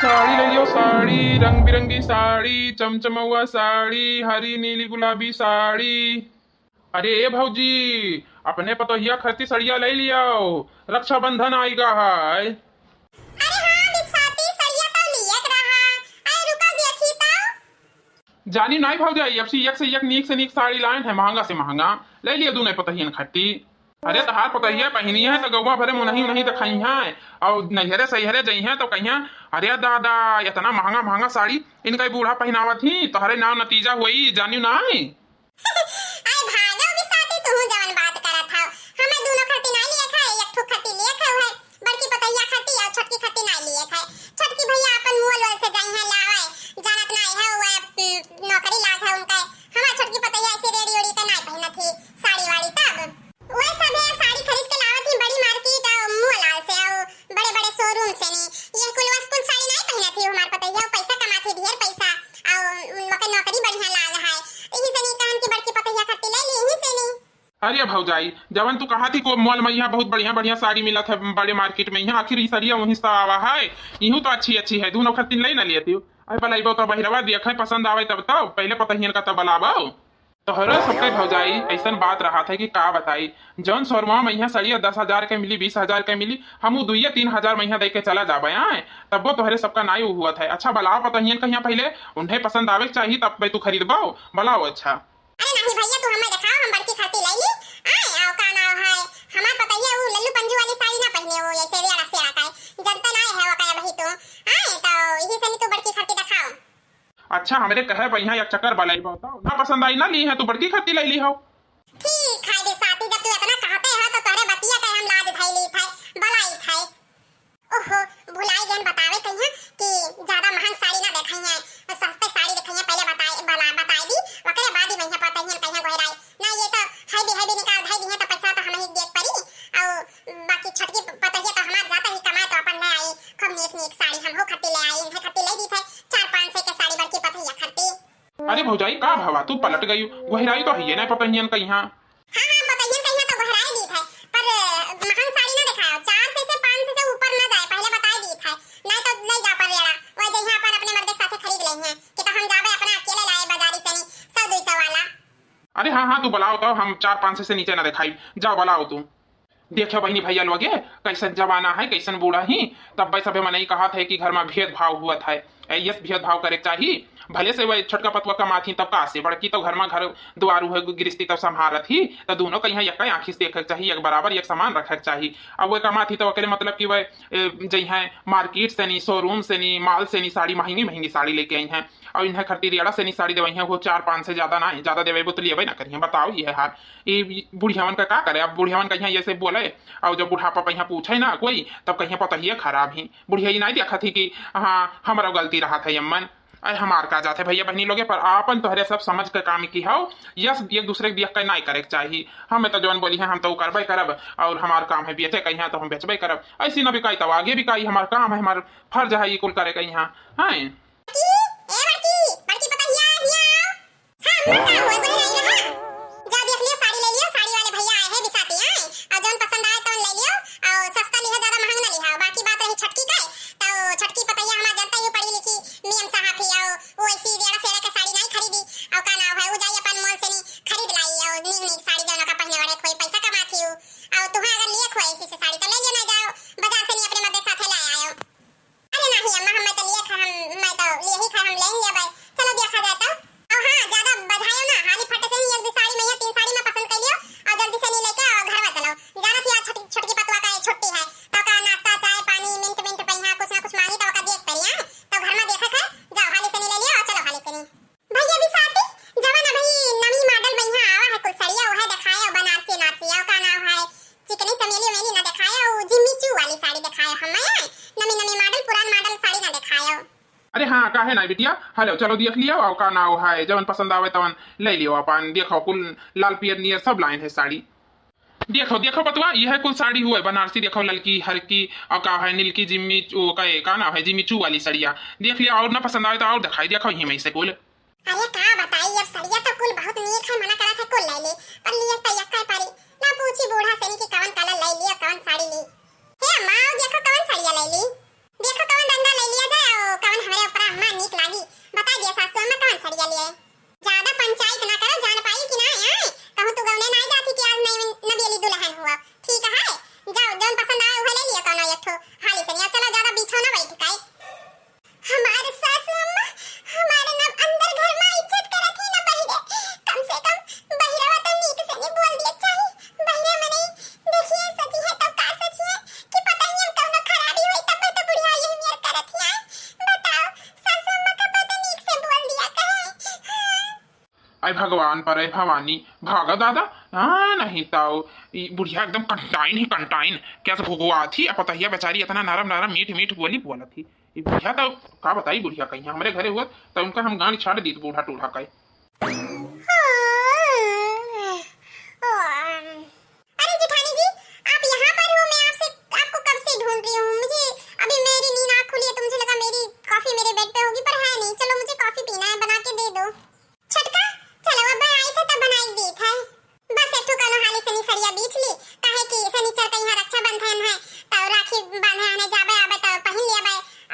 साड़ी ले लियो साड़ी, रंग बिरंगी साड़ी, चमचमौआ साड़ी, हरी नीली गुलाबी साड़ी। अरे भौजी, अपने पतोहिया खरती सड़िया ले लियो, रक्षाबंधन आएगा है। अरे हाँ बिसाती सरिया तो लियक रहा। अरे रुका देखी तो। जानी नहीं भौजाई, अब सी एक से एक नीक से नीक साड़ी लाइन है, महंगा से महंगा। ले लियो दूने पतोहियन खरती। अरे तहार पतोहिया पहनी है तो गौवा भरे मुनही नहीं दिखाई है, और नैहरे सैहरे जई है तो कहिया अरे दादा इतना महंगा महंगा साड़ी इनका बूढ़ा पहनावा थी, तोहरे नाम नतीजा हुई जानी नहीं। अरे भागो बिसाती तू जवन बात करत था। हमें दोनों खट्टी नहीं लिए खाए, एक ठो खट्टी लिए खाए है। बड़की पतैया खट्टी और छोटकी खट्टी नहीं लिए खाए। छोटकी भैया अपन मोल वोल से जाई है लावे, जानत नहीं है वो नौकरी लाग है उनका। हमार छोटकी पतैया ऐसे रेडी ओडी का नहीं पहना थी साड़ी वाड़ी, तब वो सब है साड़ी खरीद के लावत थी बड़ी मार्केट और मोल से और बड़े बड़े शोरूम से नहीं। ये कुल वस्कुल साड़ी नहीं पहना थी हमार पतैया, पैसा कमाती ढेर पैसा और मकर नौकरी बढ़िया लाग है। यही से नहीं कहन की बड़की पतैया खट्टी ले ली यही से नहीं। अरे भौजाई जवन तू कहा थी को मॉल में यहाँ बहुत बढ़िया बढ़िया साड़ी मिला था बड़े मार्केट में, यहाँ आखिर सरिया वहीं से आवा है। यूं तो अच्छी अच्छी है, दोनों खरतीन ले ना लिए थी। अरे बलाइबो तो बहिरवा देखे पसंद आवे तब तो पहले पतहियन का तब बलाबो। तो हर सबके भौजाई ऐसा बात रहा था कि का बताई, जौन शोरमा में यहाँ सड़िया 10,000 के मिली 20,000 के मिली, हम 2-3 हजार में दे के चला जाबे आए, तब वो तोहरे सबका नाई हुआ था। अच्छा बलाओ पतहियन का यहाँ पहले उन्हें पसंद आवे चाहिए तब भाई तू खरीदबो, बलाओ अच्छा। अरे नहीं भैया तू हमें दिखाओ, हम बड़की खट्टी ले ली। आए आओ का नाम है हमार पतैया वो लल्लू पंजू वाली साड़ी ना पहने, वो ऐसे रेड़ा से आता है जनता नहीं है वो का भाई तो। आए तो यही से नहीं तू बड़की खट्टी दिखाओ। अच्छा हमरे कहे भैया एक चक्कर बलाई बताओ ना, पसंद आई ना ली है तू बड़की खट्टी ले ली हो। ठीक है दे साथी, जब तू इतना कहते है तो तोरे बतिया के हम लाज धई ली थे बलाई थे। ओहो भुलाई गन बतावे कहिया कि ज्यादा महंग साड़ी ना देखाई है, सस्ते साड़ी दिखाई है पहले बताई दी, ओकरे बाद ही भैया पतहियन कहिया गोहराई ना। ये तो हाई भी निकाल धाई दी है तो पैसा तो हम ही देख पड़ी, और बाकी छटकी पतहिया तो हमार जाता ही कमाए तो अपन ले आई खूब नीक साड़ी। हम हो खट्टी ले आई, इन्हें खट्टी ले दी थे 4-5 के साड़ी बड़की पतहिया खट्टी। अरे भौजाई का भावा तू पलट गई, गोहराई तो है ना पतहियन का यहाँ। हाँ पतहियन कहिया तो गोहराई दी थे, पर महंग साड़ी ना दिखाओ, 400 से 500 से ऊपर ना जाए पहले बताई दी थे, नहीं तो ले जा पर रेड़ा वो जहां पर अपने मर्द के साथ खरीद ले हैं कि तो हम जाबे अपना अकेले लाए बाजारी से नहीं 100-200 वाला। अरे हाँ हाँ तू बुलाओ तो हम 400-500 से नीचे ना दिखाई, जाओ बुलाओ तू। देखो बहनी भैया लोगे कैसन जमाना है कैसन बूढ़ा ही, तब भाई सभी मैंने कहा था कि घर में भेदभाव हुआ था, ये भेदभाव करे चाहिए। भले से वह छोटका पतवा कमाती तब का से बड़की तो घर में घर दुआरू है गृहस्थी तब संभारत ही, तो दोनों का यहाँ एक आँखी से देखा चाहिए, एक बराबर एक समान रखा चाहिए। अब वह कमाती तो अकेले मतलब कि वह जई है मार्केट से नहीं शोरूम से नहीं माल से नहीं साड़ी महंगी महंगी साड़ी लेके आई हैं, और इन्हें खरती रेड़ा से नहीं साड़ी देवे हैं, वो 4-5 से ज्यादा ना ज्यादा देवे तो लिए ना करिए। बताओ ये हार ये बुढ़ियावन का क्या करे, अब बुढ़ियावन का यहाँ ऐसे बोले और जब बुढ़ापा पे यहाँ पूछे ना कोई तब कहीं पता ही खराब ही बुढ़िया नहीं देखा थी कि हाँ हमारा गलती रहा था यमन। अरे हमार का जाते भैया बहनी लोगे पर आपन तोहरे सब समझ के काम की हो, यस एक दूसरे के देख के नहीं करे चाहिए। हमें तो जौन बोली है हम तो करबे करब, और हमार काम है बेचे कहीं तो हम बेचबे करब, ऐसी न बिकाई तो आगे बिकाई, हमार काम है हमार फर्ज है ये कुल करे कहीं है। अरे हाँ काहे ना बिटिया, हेलो चलो देख लियो और का नाव है जवन पसंद आवे तवन ले लियो अपन। देखो कुल लाल पियर नियर सब लाइन है साड़ी, देखो देखो बतवा यह कुल साड़ी हुआ बनारसी, देखो ललकी हल्की और का है नीलकी जिम्मी का नाम है जिम्मी चू वाली सड़िया। देख लिया और ना पसंद आए तो और दिखाई देखो यही में से कुल। अरे का बताई अब सड़िया तो कुल बहुत नीक है, मना करा था कुल ले ले पर लिया तो यक्का पारी ना पूछी बूढ़ा से कि कौन कलर ले लिया कौन साड़ी ली। हे मां देखो कौन साड़िया ले ली, देखो कौन रंगा ले लिया जाए अय भगवान पर, अय भवानी भागा दादा। हाँ नहीं तो ई बुढ़िया एकदम कंटाइन ही कंटाइन क्या से भुगवा थी। अब पता बेचारी इतना नरम नरम मीठ मीठ बोली बोला थी। ये बुढ़िया तो का बताई, बुढ़िया कहीं हमारे घरे हुआ तो उनका हम गांड छाड़ दी बूढ़ा टूढ़ा का। अरे जेठानी जी, आप यहाँ पर हो? मैं आपको कब से ढूंढ रही हूँ। मुझे अभी मेरी नींद आँख खुली है तो मुझे लगा मेरी कॉफी मेरे बेड पे होगी, पर है नहीं। चलो मुझे कॉफी पीना है, बना के दे दो। छटका चलो, अब आई थे तब बनाई दी था। बस एक ठो कनो हाली सनी सरिया बीच ली काहे कि शनिचर का यहाँ रक्षाबंधन है तो राखी बांधे आने जाबे आबे तो पहन लिया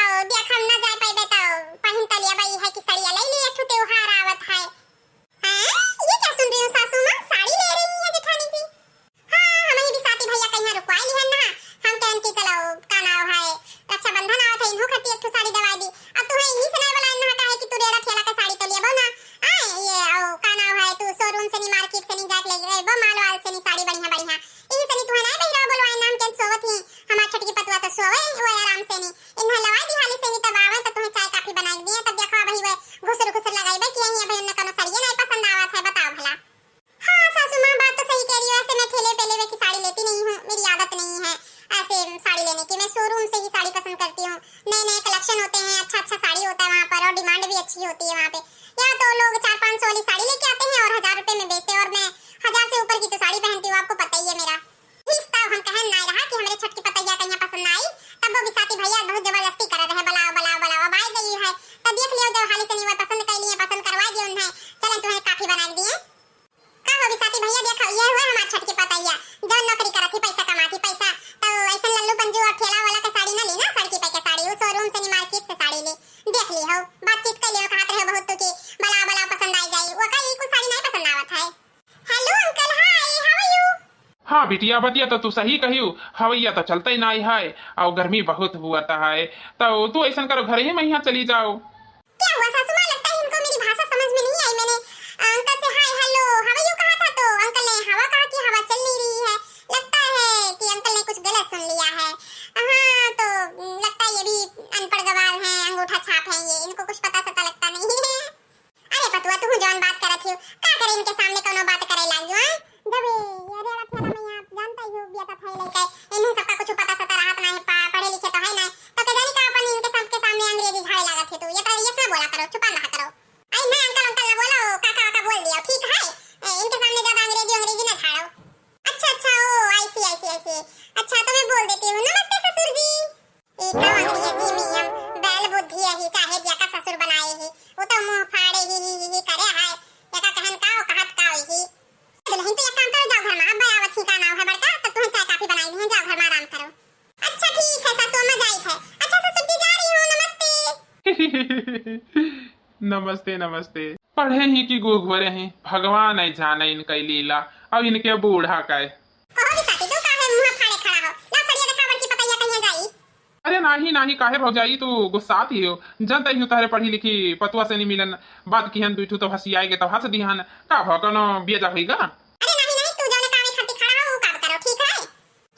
और देख हम ना जा पाइबे तो पहन त लिया है कि सड़िया ले लिए। एक ठो त्योहार आवत है। हां ये क्या सुन रही हूँ सासू माँ, साड़ी ले रही है जेठानी जी? हाँ हमें भी साथी भैया कहीं रुकवाई ली है ना। हम कहन की चलो का नाव है रक्षाबंधन आवत है, इनको खती एक ठो साड़ी दवा दी। अब तू यही सुनाए वाला ना काहे कि तू रेड़ा ठेला का साड़ी तो लेबो ना। आए ये ओ का नाव है तू शोरूम से नी मार्केट से नी जाके ले गए वो मालवाल से नी साड़ी बढ़िया बढ़िया यही से नी तू है ना बहिरा बोलवाए नाम के सोवत ही हमार छटकी पतवा तो सोवे वो आराम से नी इन्हा लवाई दी हाली से नी तब आवे तो तुम्हें चाय काफी बनाई दिए। तब देखो भाई वो घुसर घुसर लगाई बे कि यही भाई ने कोनो साड़ी नहीं पसंद आवत है, बताओ भला। हाँ सासू माँ बात तो सही कह रही हो। ऐसे मैं ठेले पे लेवे की साड़ी लेती नहीं हूँ, मेरी आदत नहीं है ऐसे साड़ी लेने की। मैं शोरूम से ही साड़ी पसंद करती हूँ। नए नए कलेक्शन होते हैं, अच्छा अच्छा साड़ी होता है वहाँ पर और डिमांड भी अच्छी होती है वहाँ पे। यहाँ तो लोग 400-500 वाली साड़ी लेके आते हैं और 1000 रुपए में बेचते हैं और मैं 1000 से ऊपर की तो साड़ी पहनती हूँ, आपको पता ही है मेरा। ठीक था, हम कहन ना रहा कि हमारे छटकी पतैया कहीं पसंद ना आई तब वो भी साथी भैया बहुत जबरदस्ती कर रहे हैं बुलाओ बुलाओ बुलाओ। अब आई गई है तब देख लियो जब हाली से नहीं पसंद कर लिए, पसंद करवा दिए उन्हें। चलो तुम्हें काफी बना दिए का हो भी साथी भैया। देखो ये हुआ हमारा छटकी पतैया जो नौकरी करती पैसा कमाती पैसा तो ऐसा लल्लू पंजू और ठेला वाला का साड़ी ना लेना, सड़की पे का साड़ी वो शोरूम से नहीं मार्केट से साड़ी ले। देख ली हो बातचीत कर लियो कहत रहे बहुत तो कि बला बला पसंद आई जाई वो का एक साड़ी नहीं पसंद आवत है। Hello uncle, hi how are you? हाँ बिटिया बतिया तो तू सही कही, हवैया तो चलते ही ना है और गर्मी बहुत हुआ है तो तू ऐसा करो घर ही में यहाँ चली जाओ। क्या हुआ सासू माँ, लगता है इनको मेरी भाषा समझ में नहीं आई। मैंने अंकल से hi hello how are you कहा था तो अंकल ने हवा कहा कि हवा चल नहीं रही है। लगता है कि अंकल ने कुछ गलत सुन लिया है। हाँ तो लगता है ये भी अनपढ़ गवार हैं, अंगूठा छाप हैं ये, इनको कुछ पता सता लगता नहीं है। अरे पतुआ तू जौन बात करत हो का करे इनके सामने कोनो बात करे लाग जो है जब ये रेड़ा ठेला में आप जानता ही हो बिया का फैल है इन्हें सबका कुछ पता सता रहत ना है, पढ़े लिखे तो है ना तो के जानी का अपन इनके सबके सामने अंग्रेजी झाड़े लागत है। तो ये ना बोला करो, चुप ना करो। आई मैं अंकल अंकल ना बोलो काका काका बोल दिया ठीक है। इनके सामने ज्यादा अंग्रेजी ना झाड़ो। अच्छा ओ आई सी अच्छा तो मैं बोल देती हूँ नमस्ते ससुर जी। एकदम अंग्रेजी में हम बैल बुद्धि है ही चाहे जका ससुर बनाए ही वो तो मुंह फाड़े ही करे है जका कहन का कहत का ही। नहीं तो एक काम करो जाओ घर में, अब आवत ही का नाम है बड़का तब तुम्हें चाय काफी बनाई दी है, जाओ घर में आराम करो। अच्छा ठीक है सासू अम्मा जाई है। अच्छा ससुर जी जा रही हूँ, नमस्ते। नमस्ते नमस्ते। पढ़े ही कि गोघरे हैं, भगवान है जाने इनका लीला अब इनके बूढ़ा का है। कहो भी साथी तू काहे मुंह फाड़े खड़ा हो, ला सड़िया देखा बड़की पतैया कहीं जाई। अरे नाही काहे भौजाई तू गुस्सात ही हो, जनता ही तारे पढ़ी लिखी पतुआ से नहीं मिलन बात की हन दुठू तो हंसी आएगे तो हंस दिहन का भ कोनो बेजा होईगा। अरे नहीं तू जाने काहे खाती खड़ा हो काम करो ठीक है।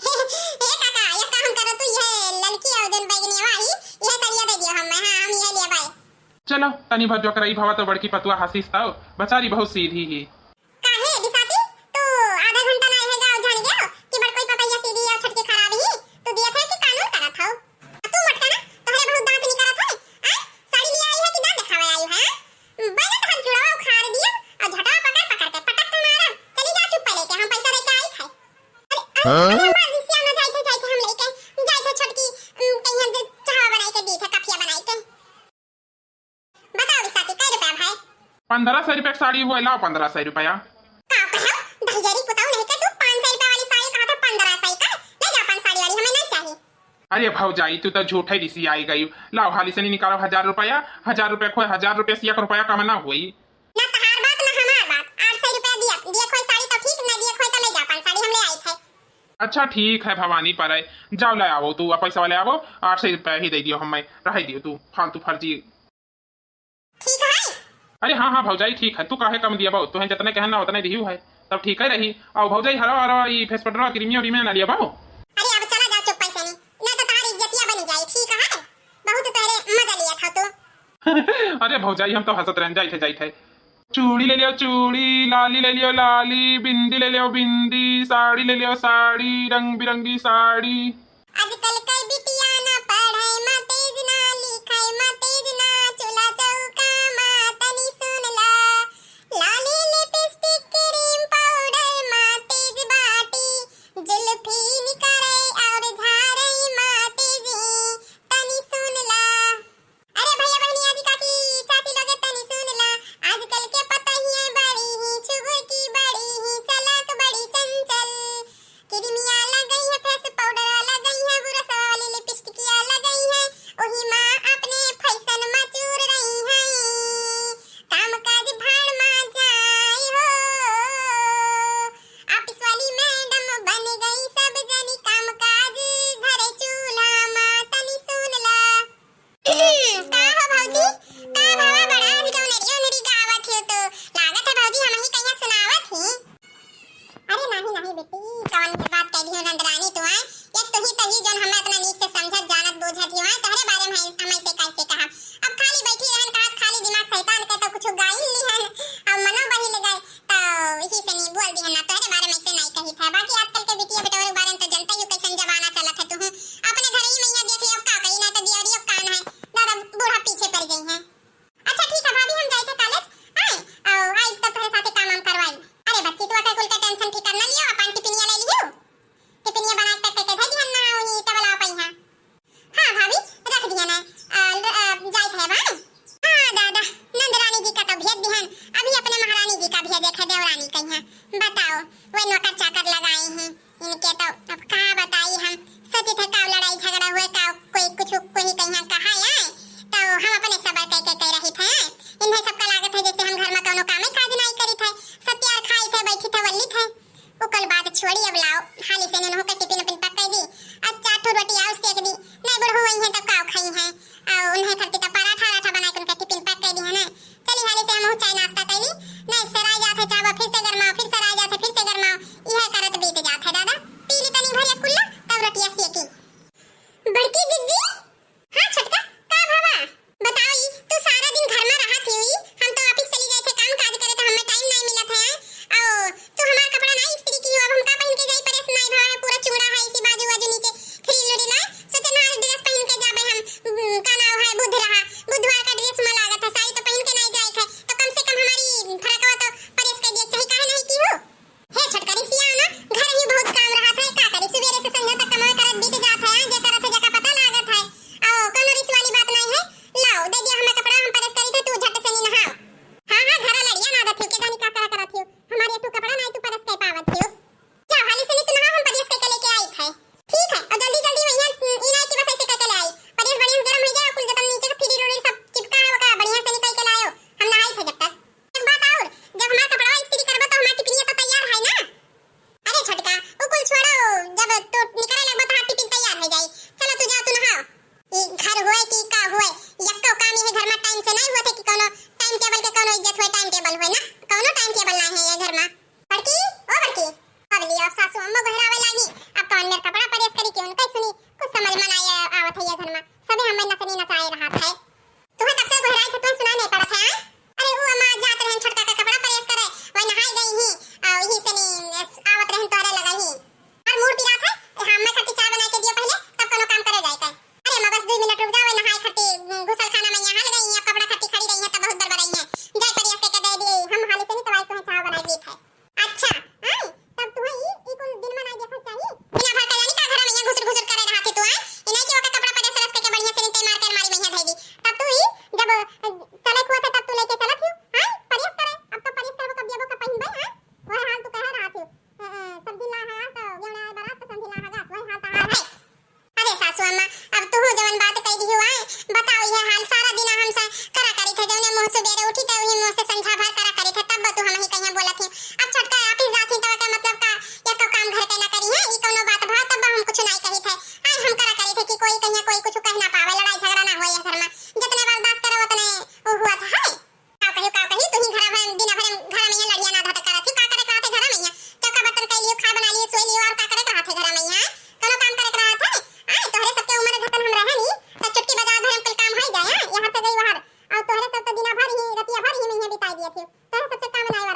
ए काका ये काम करो तू ये लड़की और जन बैगनी वाली ये सड़िया दे दियो हम ये ले बाय। चलो तनी भर जो कराई भावा तो बड़की पतुआ हंसीस ताओ बेचारी बहुत सीधी ही। काहे बिसाती तू आधा घंटा ना है गांव जान गयो कि बड़ कोई पतैया सीधी और छटके खराब ही तू दिया था कि कानून करत हो। तू मटका ना तोहरे बहुत दांत नहीं करत है। साड़ी ले आई है कि दांत दिखावे आई है। बैले तो हाथ जुड़ाओ खार दिया और झटा पकड़ के पटक मारा। चली जा चुप पहले के हम पैसा लेके आई थे। अरे बाजी से ना जाई थे हम लेके जाई थे छटकी कहीं हम चाह बनाई के दी थे कफिया बनाई के। बताओ बिसाती कै रुपया भाई? 1500 रुपया साड़ी हुआ लाओ 1500 रुपया। का कहो दहजरी पुताऊ नहीं के तू 500 रुपया वाली साड़ी कहा था 1500 का ले जा 5 साड़ी वाली हमें नहीं चाहिए। अरे भौजाई तू तो झूठे दिसी आई गई, लाओ हाली से नहीं निकालो 1000 रुपया। 1000 रुपया खोए 1000 रुपया से 1 रुपया कमाना हुई ना तहार बात ना हमार बात। 800 रुपया दिया खोई साड़ी तो ठीक ना दिया खोई तो ले जा 5 साड़ी हम ले आई थे। अच्छा ठीक है भवानी पर है, जाओ ले आओ तू पैसा वाले आओ 800 रुपया ही दे दियो हमें रह दियो तू फालतू फर्जी। ठीक है अरे हाँ भौजाई ठीक है, तू काहे कम दिया बहु तुम्हें जितने कहना उतने दियो है तब ठीक है रही। और भौजाई हरो ये फेस पटरा क्रीमिया उरीमिया ना लिया बहु। अरे अब चला जा चुप पैसे नहीं ना तो तारी इज्जतिया बनी जाए ठीक है। बहुत पहले मजा लिया था तू। अरे भौजाई हम तो हंसत रह जाई थे चूड़ी ले लियो चूड़ी, लाली ले लियो लाली, बिंदी ले लियो बिंदी, साड़ी ले लियो साड़ी, रंग बिरंगी साड़ी। आजकल कई बिटिया ना पढ़े मा तेज ना लिखे मा तेज ना चूल्हा चौका मा तनी सुन ला लाली लिपस्टिक क्रीम पाउडर मा तेज बाटी जुल्फी निकारे और झारे मा तेजी तनी सुन ला। अरे भैया बहनी आजी काकी चाची लोगे तनी सुन ला आजकल के पता ही है बड़ी ही छुगुर की बड़ी ही चलाक बड़ी चंचल किरमिया लग गई है फेस पाउडर लग गई है बुरस वाली लिपस्टिकिया लग गई है ओही माँ अपने फैशन में चूर रही है काम काज भाड़ में जाए हो ऑफिस वाली मैडम बन गई सब जनी काम काज घरे चूल्हा में तनी सुन ला। का हो भौजी का भावा बड़ा आज क्यों नरी गावत हो तो लागत है भौजी हम ही कहीं सुनावत ही। अरे नहीं बेटी कौन बात कह दी हो नंदरानी तू आए एक तो ही जोन हमरा इतना नीक से समझत जानत बोझत ही है तोहरे बारे में हम ऐसे कैसे कहा अब खाली बैठी रहन कहत खाली दिमाग शैतान के तो कुछ गाई नहीं है अब मनो बही ले गए तो इसी से नहीं बोल दी है ना तोहरे बारे में ऐसे नहीं कही था बाकी आजकल के बिटिया बेटों के बारे में तो जनता ही कैसन जमाना चलत है तू अपने घर ही मैया देख लियो का कही ना तो दियरियो कान है दादा बूढ़ा पीछे पड़ गई है। अच्छा ठीक है भाभी हम जाए थे कॉलेज आए और आई तो तोहरे साथे काम करवाई। अरे बच्ची तू अकेले कुल का टेंशन ठीक करना लियो अपन टिफिनिया ले लियो टिफिनिया बना के पैक कर दी ना ओही टवला पई है। हां भाभी रख दिया ना जाए थे बा हां दादा नंदरानी जी का तो भेज दिहन अभी अपने महारानी जी का भेजे थे देवरानी कहीं है बताओ वे नौकर चाकर लगाए हैं इनके तो अब कहां बताई हम सोचे थे का लड़ाई झगड़ा हुए का कोई कुछ कोई कहीं कहा है तो हम अपने सबर कह रही थे इन्हें सबका लागत है जैसे हम घर में कोनो काम काज नहीं करी थे सब प्यार खाई थे बैठी थे वल्ली थे उकल बात छोड़ी अब लाओ हाली से न होकर टिफिन अपन पक दी अच्छा ठो रोटी आउ सेक दी नहीं बुढ़ हुई है तो काव खाई है और उन्हें खर्ची तो पराठा बना के उनका टिफिन पैक कर दी है ना चली हाली से हम चाय नाश्ता कैली नहीं सराय जाते चावा फिर से गरमाओ फिर सराय जाते फिर से गरमाओ यह करत बीत जात है दादा पीली तनी भरिया कुल्ला तब रोटियां सेकी। बड़की दीदी हां छोटका का भावा बताओ तू सारा दिन घर में रहा थी हम तो ऑफिस चली गए थे काम काज करे तो हमें टाइम नहीं मिला था और तू हमारा कपड़ा नहीं इस्त्री की हो अब हम का पहन के जाई परेश नहीं भाव है पूरा चूड़ा है इसी बाजू बाजू नीचे फ्री लुड़ी ना सोचे ना ड्रेस पहन के जाबे हम का नाम है बुधवार का ड्रेस में लागत है साड़ी तो पहन के नहीं जाए थे तो कम से कम हमारी फरकवा तो परेश कर दिया चाहिए काहे नहीं की हो हे छोटकरी सिया ना घर ही बहुत काम रहा था का करी सवेरे से संध्या तक कमाई करत बीत जात है जे करत है जका पता लागत है आओ कोनो रिस वाली बात नहीं है लाओ दे दिया हमें कपड़ा हम परेश करी थे तू झट से नहीं नहाओ हां घर लड़िया ना दथियो के दानी का करा थियो हमारे तू कपड़ा नहीं तू परेश कर पावत थियो जा हाली से नहीं तू नहा हम परेश करके लेके आई थे ठीक है और जल्दी जल्दी वही इना की बस ऐसे करके ले आई परेश बढ़िया गरम हो जाए कुल जतन नीचे से फ्री रोड़ी सब चिपका है का बढ़िया से निकल के लायो हम नहाई थे जब तक एक बात और जब हमारा कपड़ा इस्त्री करबा तो हमारा टिफिनिया तो तैयार है ना। अरे छोटका वो कुल छोड़ो जब तो निकले लगबा तो टिफिन तैयार हो जाई चलो तू जा तू नहाओ ये घर होए कि का होए यक्को काम ये घर में टाइम से नहीं हुआ थे कि कोनो टाइम टेबल के कोनो इज्जत होए टाइम टेबल होए ना कोनो टाइम टेबल नहीं है ये घर में बड़की ओ बड़की अब लियो सासू अम्मा बहरावे लागी अब कौन मेरा कपड़ा परेश करी के उनका सुनी कुछ समझ में नहीं आवत है ये घर में सभी हमें नचनी नचाए रहा था तुम्हें तब से बहराई थे तुम सुना नहीं पड़ा था अरे वो अम्मा जात रहन छोटका का कपड़ा परेश करे वही नहाई गई ही और यही से नहीं आवत रहन तोरे लगा ही और मूड पिरा था हम मैं खट्टी चाय बना के दियो पहले तब कोनो काम करे जाए अरे मैं बस 2 मिनट रुक जाओ नहाई खट्टी घुसल खाना में यहाँ लग गई है कपड़ा खट्टी खड़ी रही है तब बहुत बड़बड़ाई है जाए परेश के दे दिए हम हाली से नहीं तवाई को चाय बनाई दी थे अच्छा हां तब तुम्हें ई कुल दिन में नहीं देखा चाहिए बिना भर का जानी का घर में यहाँ घुसर करे रहा थे तू है इन्हें की ओका कपड़ा परेश रस के बढ़िया से नीचे मार कर मारी में यहाँ धई दी तब तू ही जब चले हुआ था तब तू लेके चला थी हां परेश करे अब तो परेश करबो कब देबो का पहिन भाई हां वह हाल तू कह रहा थी सब्जी ला है तो गेवड़ा बारात तो समझी ला है वह हाल तो है अरे सासू अम्मा अब तू जवन बात कह दी हुआ है बताओ ये हाल सारा दिन हमसे करा करी थे जौने मुंह से बेरे उठी तो वही मुंह से संझा भर करा करी थे तब तू हम ही कहीं बोला थी अब छोटका ऑफिस जाती तो का मतलब का ये तो काम घर के ना करी है ई कोनो बात भा तब हम कुछ नहीं कही थे आज हम करा करी थे कि कोई कहीं कोई कुछ कह ना पावे लड़ाई झगड़ा ना होए घर में जितने बर्दाश्त करे उतने वो हुआ था है का कही तू ही घर में दिन भर घर में लड़िया ना धत करा थी का करे कहा थे घर में चौका बर्तन कर लियो खा बना लियो सोई लियो और का करे कहा थे घर में यहाँ कोनो काम करे करा था आई तोहरे सबके उम्र धतन हम रहे नी तो चुटकी बजा धरम कुल काम है जाए यहाँ से गई बाहर और तोहरे सब तो दिन भर ही रतिया भर ही में बिताई दिए थे। तोरा सबसे काम बनाए